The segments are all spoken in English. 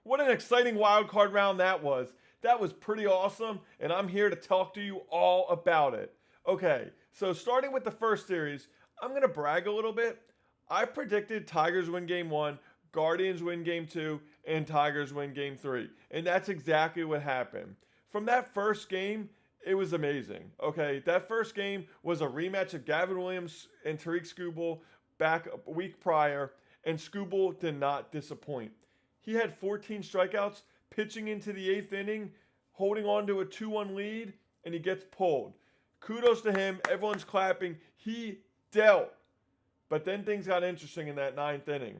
What an exciting wild card round that was. That was pretty awesome, and I'm here to talk to you all about it. Okay, so starting with the first series, I'm going to brag a little bit. I predicted Tigers win game one, Guardians win game two, and Tigers win game three. And that's exactly what happened. From that first game, it was amazing. Okay, that first game was a rematch of Gavin Williams and Tariq Skubal back a week prior, and Skubal did not disappoint. He had 14 strikeouts, pitching into the eighth inning, holding on to a 2-1 lead, and he gets pulled. Kudos to him. Everyone's clapping. He dealt. But then things got interesting in that ninth inning.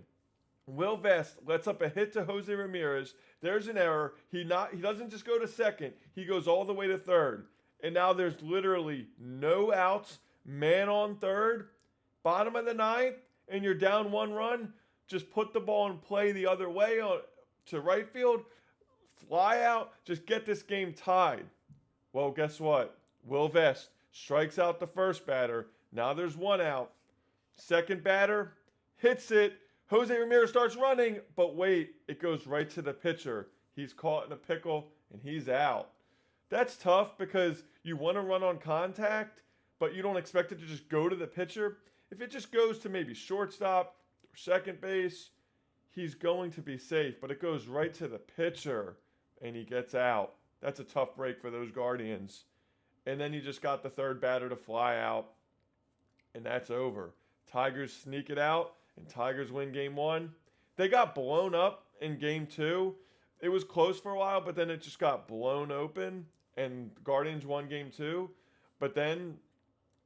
Will Vest lets up a hit to Jose Ramirez. There's an error. He doesn't just go to second. He goes all the way to third. And now there's literally no outs. Man on third. Bottom of the ninth. And you're down 1 run. Just put the ball in play the other way to right field. Fly out. Just get this game tied. Well, guess what? Will Vest strikes out the first batter. Now there's 1 out. Second batter hits it. Jose Ramirez starts running, but wait, it goes right to the pitcher. He's caught in a pickle, and he's out. That's tough because you want to run on contact, but you don't expect it to just go to the pitcher. If it just goes to maybe shortstop or second base, he's going to be safe, but it goes right to the pitcher, and he gets out. That's a tough break for those Guardians. And then you just got the third batter to fly out, and that's over. Tigers sneak it out, and Tigers win game one. They got blown up in game two. It was close for a while, but then it just got blown open, and Guardians won game two. But then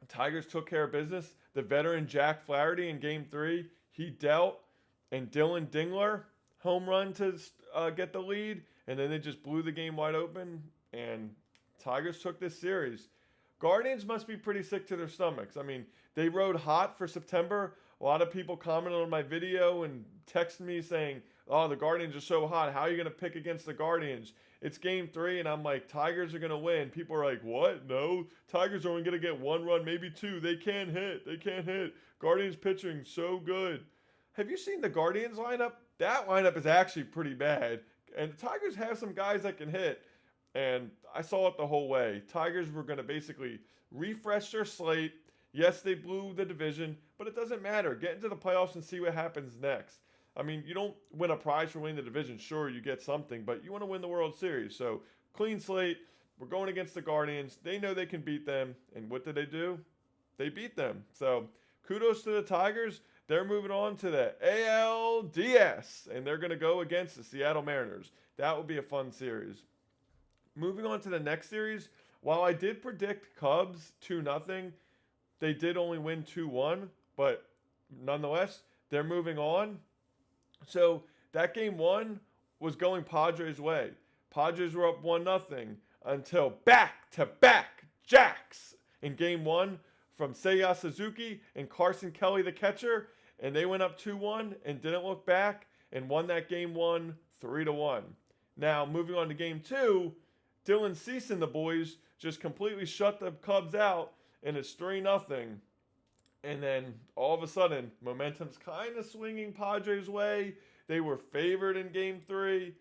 Tigers took care of business. The veteran Jack Flaherty in game three, he dealt, and Dylan Dingler, home run to get the lead, and then they just blew the game wide open, and Tigers took this series. Guardians must be pretty sick to their stomachs. I mean, they rode hot for September. A lot of people commented on my video and texted me saying, oh, the Guardians are so hot. How are you going to pick against the Guardians? It's game three, and I'm like, Tigers are going to win. People are like, what? No, Tigers are only going to get 1 run, maybe 2. They can't hit. They can't hit. Guardians pitching so good. Have you seen the Guardians lineup? That lineup is actually pretty bad. And the Tigers have some guys that can hit. And I saw it the whole way. Tigers were going to basically refresh their slate. Yes, they blew the division, but it doesn't matter. Get into the playoffs and see what happens next. I mean, you don't win a prize for winning the division. Sure, you get something, but you want to win the World Series. So, clean slate. We're going against the Guardians. They know they can beat them. And what did they do? They beat them. So, kudos to the Tigers. They're moving on to the ALDS, and they're going to go against the Seattle Mariners. That will be a fun series. Moving on to the next series, while I did predict Cubs 2-0, they did only win 2-1, but nonetheless, they're moving on. So that game one was going Padres' way. Padres were up 1-0 until back-to-back jacks in game one from Seiya Suzuki and Carson Kelly, the catcher, and they went up 2-1 and didn't look back and won that game one 3-1. Now, moving on to game two, Dylan Cease and the boys just completely shut the Cubs out, and it's 3-0. And then all of a sudden, momentum's kind of swinging Padres' way. They were favored in game three.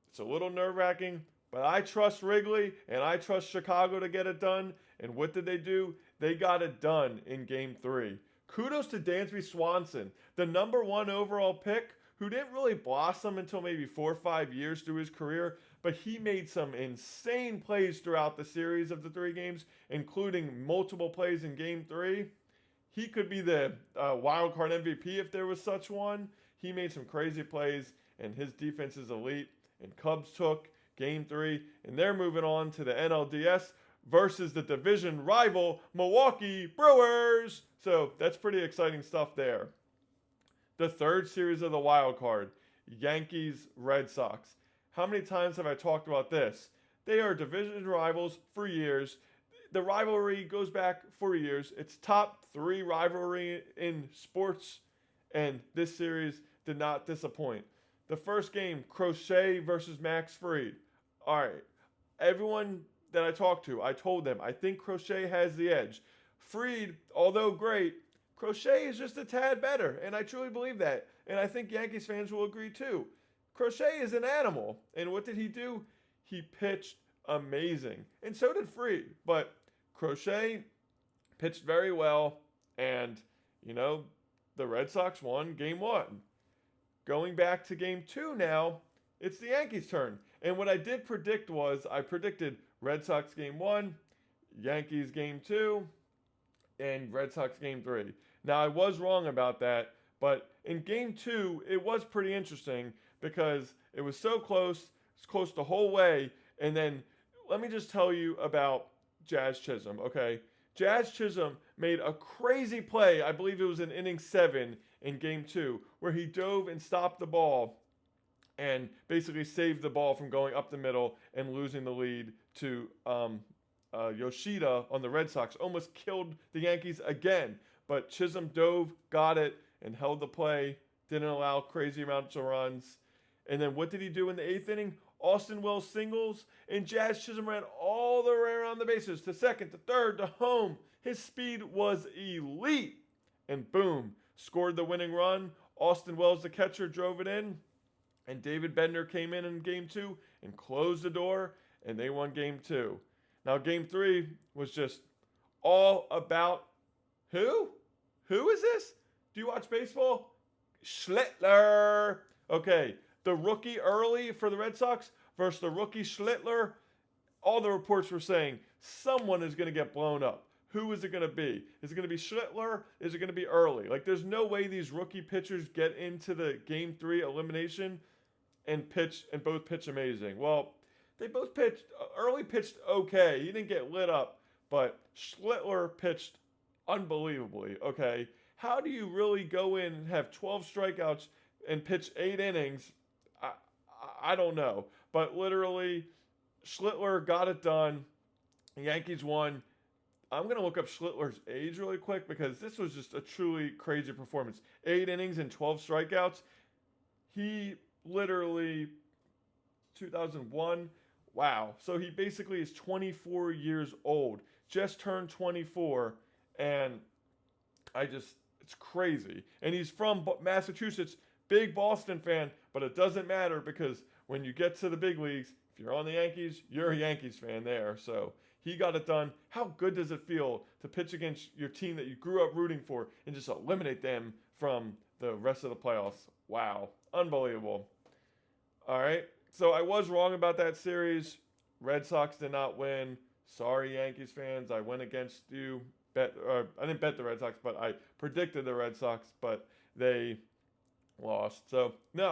It's a little nerve-wracking, but I trust Wrigley, and I trust Chicago to get it done. And what did they do? They got it done in game three. Kudos to Dansby Swanson, the number 1 overall pick, who didn't really blossom until maybe 4 or 5 years through his career, but he made some insane plays throughout the series of the 3 games, including multiple plays in game 3. He could be the Wildcard MVP if there was such one. He made some crazy plays, and his defense is elite. And Cubs took game 3, and they're moving on to the NLDS versus the division rival Milwaukee Brewers. So that's pretty exciting stuff there. The third series of the wild card, Yankees-Red Sox. How many times have I talked about this? They are division rivals for years. The rivalry goes back for years. It's top 3 rivalry in sports, and this series did not disappoint. The first game, Crochet versus Max Fried. All right, everyone that I talked to, I told them, I think Crochet has the edge. Fried, although great, Crochet is just a tad better, and I truly believe that. And I think Yankees fans will agree too. Crochet is an animal. And what did he do? He pitched amazing. And so did Free. But Crochet pitched very well. And, the Red Sox won game 1. Going back to game 2 now, it's the Yankees' turn. And what I did predict was I predicted Red Sox game 1, Yankees game 2, and Red Sox game 3. Now, I was wrong about that, but in game 2, it was pretty interesting because it was so close. It's close the whole way. And then let me just tell you about Jazz Chisholm, okay? Jazz Chisholm made a crazy play. I believe it was in inning 7 in game 2, where he dove and stopped the ball and basically saved the ball from going up the middle and losing the lead to Yoshida on the Red Sox. Almost killed the Yankees again, but Chisholm dove, got it, and held the play. Didn't allow crazy amounts of runs. And then what did he do in the 8th inning? Austin Wells singles, and Jazz Chisholm ran all the way around the bases to second, to third, to home. His speed was elite. And boom, scored the winning run. Austin Wells, the catcher, drove it in. And David Bednar came in game 2 and closed the door, and they won game 2. Now, game 3 was just all about who? Who is this? Do you watch baseball? Schlittler. Okay, the rookie early for the Red Sox versus the rookie Schlittler. All the reports were saying someone is going to get blown up. Who is it going to be? Is it going to be Schlittler? Is it going to be Early? Like, there's no way these rookie pitchers get into the game 3 elimination and both pitch amazing. Well, they both pitched. Early pitched okay. He didn't get lit up, but Schlittler pitched unbelievably. Okay, how do you really go in and have 12 strikeouts and pitch 8 innings? I don't know, but literally, Schlittler got it done. The Yankees won. I'm going to look up Schlittler's age really quick because this was just a truly crazy performance. 8 innings and 12 strikeouts. He literally, 2001, wow. So he basically is 24 years old. Just turned 24, and it's crazy. And he's from Massachusetts, big Boston fan, but it doesn't matter because when you get to the big leagues, if you're on the Yankees, you're a Yankees fan there. So he got it done. How good does it feel to pitch against your team that you grew up rooting for and just eliminate them from the rest of the playoffs? Wow. Unbelievable. All right. So I was wrong about that series. Red Sox did not win. Sorry, Yankees fans. I went against you. I didn't bet the Red Sox, but I predicted the Red Sox, but they lost. So, no,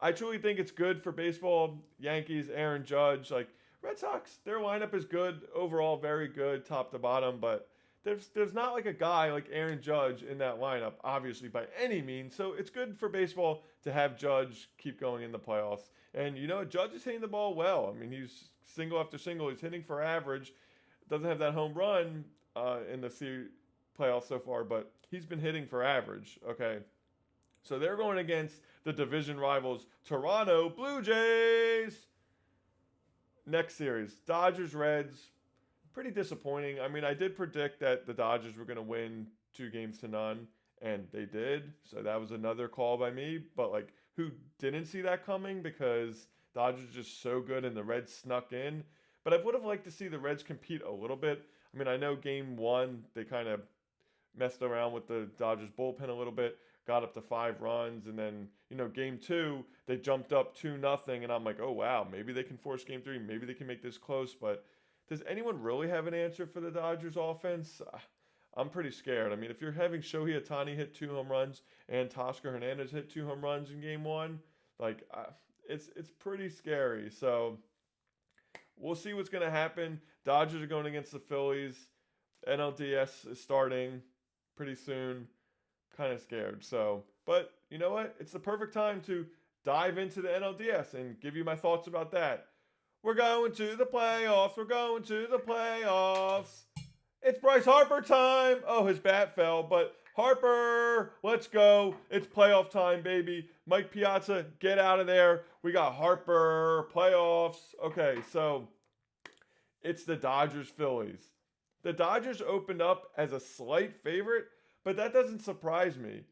I truly think it's good for baseball. Yankees, Aaron Judge, like Red Sox, their lineup is good overall, very good, top to bottom, but there's not like a guy like Aaron Judge in that lineup, obviously, by any means. So it's good for baseball to have Judge keep going in the playoffs. And, Judge is hitting the ball well. I mean, he's single after single. He's hitting for average. Doesn't have that home run in the playoffs so far, but he's been hitting for average, okay? So they're going against the division rivals, Toronto Blue Jays. Next series, Dodgers-Reds. Pretty disappointing. I mean, I did predict that the Dodgers were going to win 2-0, and they did. So that was another call by me. But, who didn't see that coming because Dodgers are just so good and the Reds snuck in. But I would have liked to see the Reds compete a little bit. I mean, I know game 1, they kind of messed around with the Dodgers bullpen a little bit, got up to 5 runs, and then, game 2, they jumped up 2-0, and I'm like, oh, wow, maybe they can force game 3, maybe they can make this close, but does anyone really have an answer for the Dodgers offense? I'm pretty scared. I mean, if you're having Shohei Ohtani hit 2 home runs and Teoscar Hernandez hit 2 home runs in game 1, it's pretty scary. So we'll see what's going to happen. Dodgers are going against the Phillies. NLDS is starting pretty soon. Kind of scared. So, but you know what? It's the perfect time to dive into the NLDS and give you my thoughts about that. We're going to the playoffs. We're going to the playoffs. It's Bryce Harper time. Oh, his bat fell, but Harper, let's go. It's playoff time, baby. Mike Piazza, get out of there. We got Harper, playoffs. Okay, so it's the Dodgers-Phillies. The Dodgers opened up as a slight favorite, but that doesn't surprise me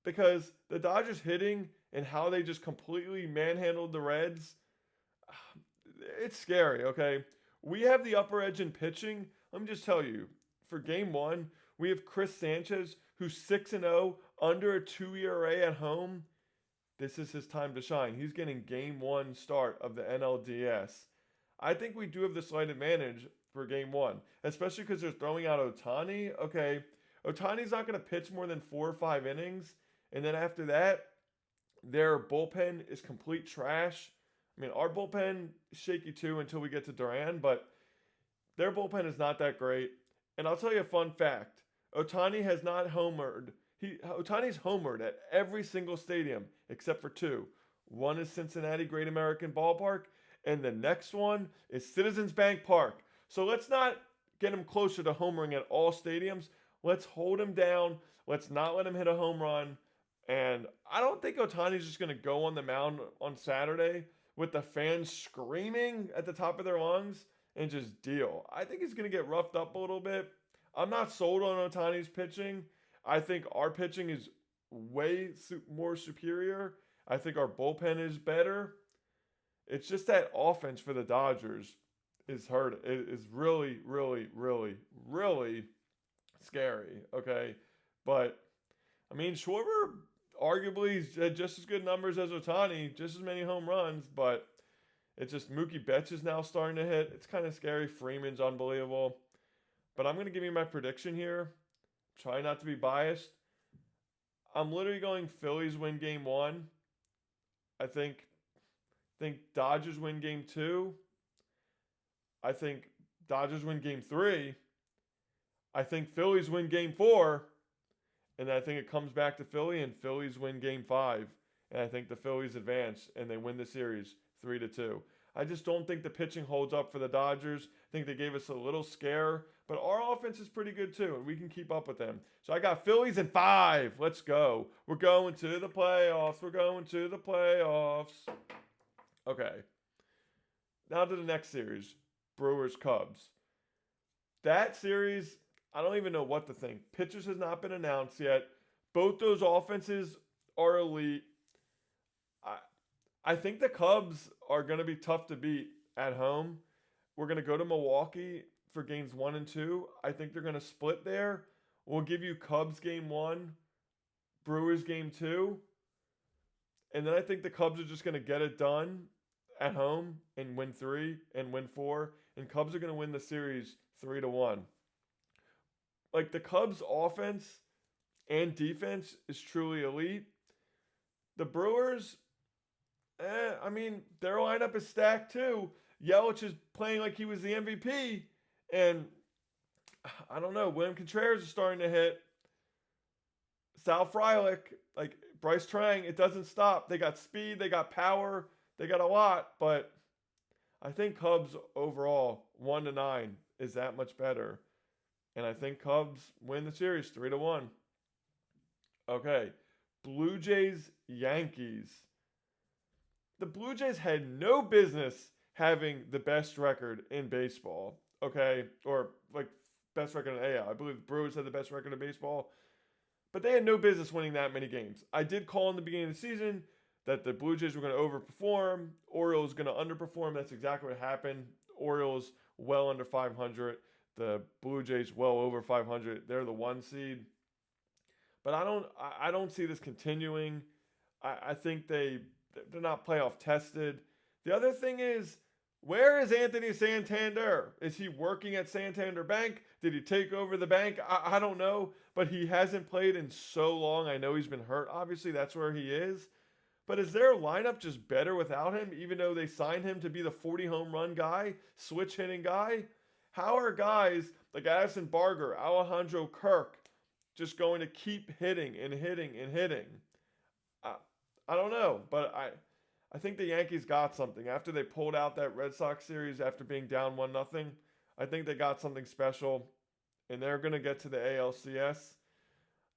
because the Dodgers hitting and how they just completely manhandled the Reds, it's scary, okay? We have the upper edge in pitching. Let me just tell you, for game one, we have Chris Sanchez, who's 6-0, under a 2 ERA at home. This is his time to shine. He's getting game one start of the NLDS. I think we do have the slight advantage for game one, especially because they're throwing out Ohtani. Okay, Ohtani's not going to pitch more than 4 or 5 innings. And then after that, their bullpen is complete trash. I mean, our bullpen is shaky too until we get to Duran, but their bullpen is not that great. And I'll tell you a fun fact. Ohtani has not homered. Ohtani's homered at every single stadium except for 2. One is Cincinnati Great American Ballpark, and the next one is Citizens Bank Park. So let's not get him closer to homering at all stadiums. Let's hold him down. Let's not let him hit a home run. And I don't think Ohtani's just going to go on the mound on Saturday with the fans screaming at the top of their lungs and just deal. I think he's going to get roughed up a little bit. I'm not sold on Ohtani's pitching. I think our pitching is way more superior. I think our bullpen is better. It's just that offense for the Dodgers is hurt. It is really, really, really, really scary. Okay. But, I mean, Schwarber arguably had just as good numbers as Ohtani, just as many home runs, but it's just Mookie Betts is now starting to hit. It's kind of scary. Freeman's unbelievable. But I'm going to give you my prediction here. Try not to be biased. I'm literally going Phillies win game 1. I think Dodgers win game 2. I think Dodgers win game 3. I think Phillies win game 4. And I think it comes back to Philly and Phillies win game 5. And I think the Phillies advance and they win the series 3-2. I just don't think the pitching holds up for the Dodgers. I think they gave us a little scare, but our offense is pretty good too, and we can keep up with them. So I got Phillies in 5. Let's go. We're going to the playoffs. We're going to the playoffs. Okay. Now to the next series, Brewers-Cubs. That series, I don't even know what to think. Pitchers has not been announced yet. Both those offenses are elite. I think the Cubs are going to be tough to beat at home. We're going to go to Milwaukee for games 1 and 2. I think they're going to split there. We'll give you Cubs game 1, Brewers game 2. And then I think the Cubs are just going to get it done at home and win 3 and win 4. And Cubs are going to win the series 3-1. Like, the Cubs offense and defense is truly elite. The Brewers, I mean, their lineup is stacked too. Yelich is playing like he was the MVP. And I don't know, William Contreras is starting to hit. Sal Frelick, like Bryce Trang, it doesn't stop. They got speed, they got power, they got a lot. But I think Cubs overall, 1-9, is that much better. And I think Cubs win the series 3-1. Okay, Blue Jays, Yankees. The Blue Jays had no business having the best record in baseball, okay? Or, like, best record in AL. I believe the Brewers had the best record in baseball. But they had no business winning that many games. I did call in the beginning of the season that the Blue Jays were going to overperform. Orioles going to underperform. That's exactly what happened. Orioles well under 500. The Blue Jays well over 500. They're the 1 seed. But I don't see this continuing. I think they're not playoff tested. The other thing is, where is Anthony Santander? Is he working at Santander Bank? Did he take over the bank? I don't know, but he hasn't played in so long. I know he's been hurt. Obviously, that's where he is. But is their lineup just better without him, even though they signed him to be the 40 home run guy, switch hitting guy? How are guys like Addison Barger, Alejandro Kirk just going to keep hitting and hitting and hitting? I don't know, but I think the Yankees got something. After they pulled out that Red Sox series after being down 1-0, I think they got something special, and they're going to get to the ALCS.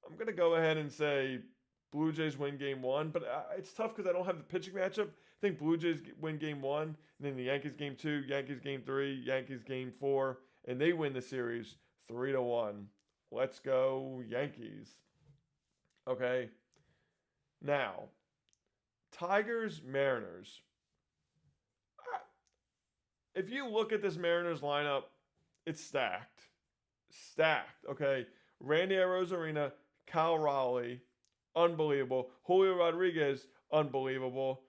I'm going to go ahead and say Blue Jays win game 1, but it's tough because I don't have the pitching matchup. I think Blue Jays win game 1, and then the Yankees game 2, Yankees game 3, Yankees game 4, and they win the series 3-1. Let's go Yankees. Okay. Now, Tigers, Mariners. If you look at this Mariners lineup, it's stacked. Stacked, okay? Randy Arozarena, Kyle Raleigh, unbelievable. Julio Rodriguez, unbelievable.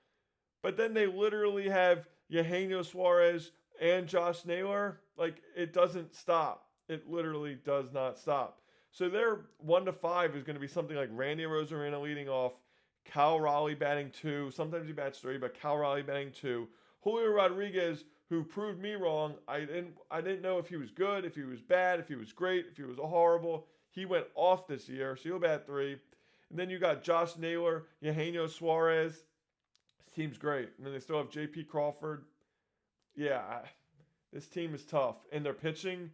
But then they literally have Eugenio Suarez and Josh Naylor. Like, it doesn't stop. It literally does not stop. So their 1 to 5 is going to be something like Randy Arozarena leading off, Kyle Raleigh batting 2. Sometimes he bats 3, but Kyle Raleigh batting 2. Julio Rodriguez, who proved me wrong. I didn't know if he was good, if he was bad, if he was great, if he was horrible. He went off this year, so he'll bat 3. And then you got Josh Naylor, Eugenio Suarez. This team's great. And then they still have J.P. Crawford. Yeah, this team is tough. And their pitching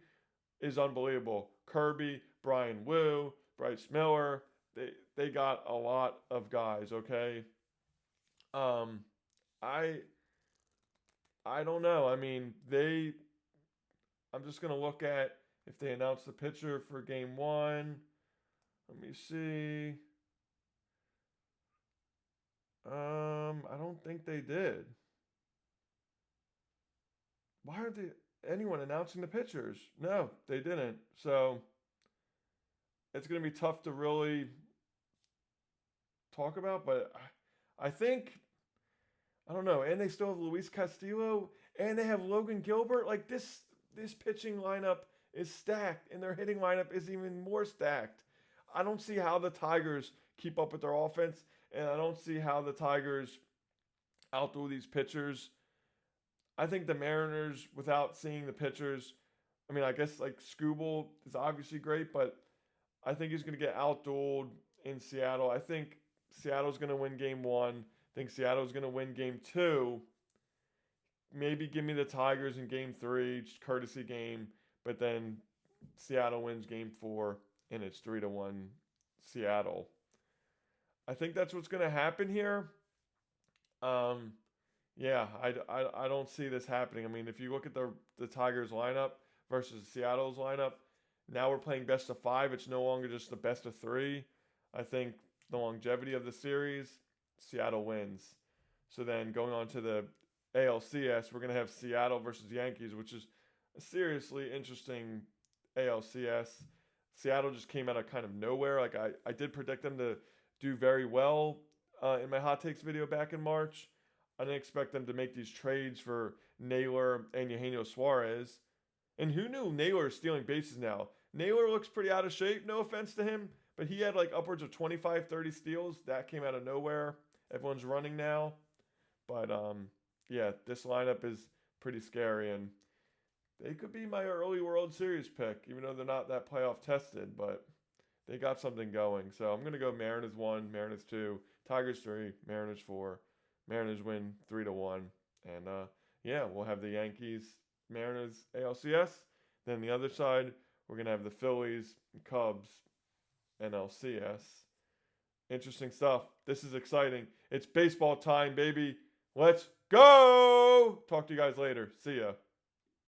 is unbelievable. Kirby, Brian Wu, Bryce Miller. They got a lot of guys, okay? I don't know. I mean, I'm just going to look at if they announced the pitcher for game 1. Let me see. I don't think they did. Why aren't anyone announcing the pitchers? No, they didn't. So it's going to be tough to really talk about, but I think, I don't know. And they still have Luis Castillo, and they have Logan Gilbert. Like, this pitching lineup is stacked, and their hitting lineup is even more stacked. I don't see how the Tigers keep up with their offense, and I don't see how the Tigers outdo these pitchers. I think the Mariners, without seeing the pitchers, I mean, I guess like Skubal is obviously great, but I think he's going to get outdueled in Seattle. I think Seattle's going to win game 1. I think Seattle's going to win game 2. Maybe give me the Tigers in game 3, just courtesy game, but then Seattle wins game 4, and it's 3-1 Seattle. I think that's what's going to happen here. Yeah, I don't see this happening. I mean, if you look at the Tigers lineup versus Seattle's lineup, now we're playing best of 5. It's no longer just the best of 3. I think the longevity of the series, Seattle wins. So then going on to the ALCS, we're going to have Seattle versus Yankees, which is a seriously interesting ALCS. Seattle just came out of kind of nowhere. Like, I did predict them to do very well in my hot takes video back in March. I didn't expect them to make these trades for Naylor and Eugenio Suarez. And who knew Naylor is stealing bases now? Naylor looks pretty out of shape, no offense to him, but he had like upwards of 25, 30 steals. That came out of nowhere. Everyone's running now. But, yeah, this lineup is pretty scary, and they could be my early World Series pick, even though they're not that playoff tested, but they got something going. So I'm going to go Mariners 1, Mariners 2, Tigers 3, Mariners 4. Mariners win 3-1. And, yeah, we'll have the Yankees, Mariners, ALCS. Then the other side, we're going to have the Phillies, Cubs, NLCS. Interesting stuff. This is exciting. It's baseball time, baby. Let's go! Talk to you guys later. See ya.